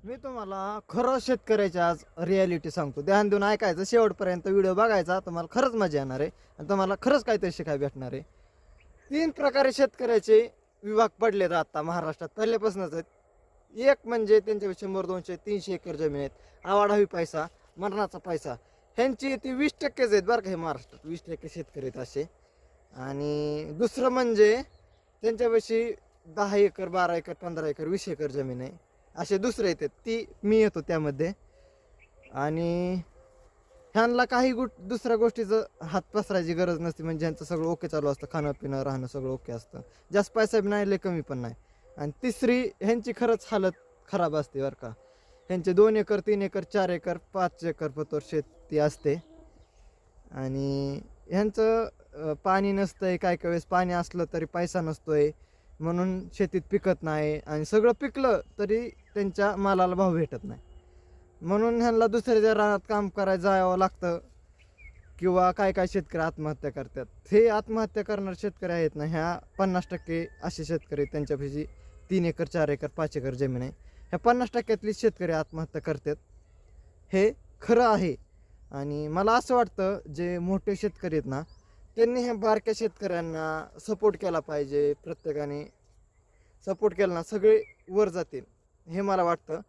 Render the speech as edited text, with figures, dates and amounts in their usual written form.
मी तुम्हाला खरं शेतकऱ्याची आज रियालिटी सांगतो. ध्यान देऊन ऐकायचं, शेवटपर्यंत व्हिडिओ बघायचा. तुम्हाला खरंच मजा येणार आहे आणि तुम्हाला खरंच काहीतरी शिकायला भेटणार आहे. 3 प्रकारे शेतकऱ्याचे विभाग पडलेत आता महाराष्ट्रात पहिल्यापासूनच आहेत. एक म्हणजे त्यांच्या 100, 200, 300 एकर जमीन आहेत, आवाढावी पैसा, मरणाचा पैसा. ह्यांची ती 20%च आहेत बरं का. हे महाराष्ट्रात 20% शेतकरी आहेत असे. आणि दुसरं म्हणजे त्यांच्यापाशी 10 एकर, 12 एकर, 15 एकर, 20 एकर जमीन आहे. असे दुसरे येतात, ती मी येतो त्यामध्ये. आणि ह्यांना काही दुसऱ्या गोष्टीचं हात पसरायची गरज नसते. म्हणजे ह्यांचं सगळं ओके चालू असतं, खाणं पिणं राहणं सगळं ओके असतं. जास्त पैसा बी नाही, लय कमी पण नाही. आणि तिसरी ह्यांची खरंच हालत खराब असते बरं का. ह्यांचे 2 एकर, 3 एकर, 4 एकर, 5 एकर पतोर शेती असते. आणि ह्यांचं पाणी नसतंय, काय काय वेळेस पाणी असलं तरी पैसा नसतोय, म्हणून शेतीत पिकत नाही. आणि सगळं पिकलं तरी त्यांच्या मालाला भाव भेटत नाही. म्हणून ह्यांना दुसऱ्याच्या रानात काम करायला जावं लागतं. किंवा काय काय शेतकरी आत्महत्या करतात. हे आत्महत्या करणारे शेतकरी आहेत ना, ह्या 50% असे शेतकरी त्यांच्यापाशी 3 एकर, 4 एकर, 5 एकर जमीन आहे. ह्या 50%तली शेतकरी आत्महत्या करतात, हे खरं आहे. आणि मला असं वाटतं जे मोठे शेतकरी आहेत ना, त्यांनी ह्या बारक्या शेतकऱ्यांना सपोर्ट केला पाहिजे. प्रत्येकाने सपोर्ट केला ना, सगळे वर जातील हे मला वाटतं.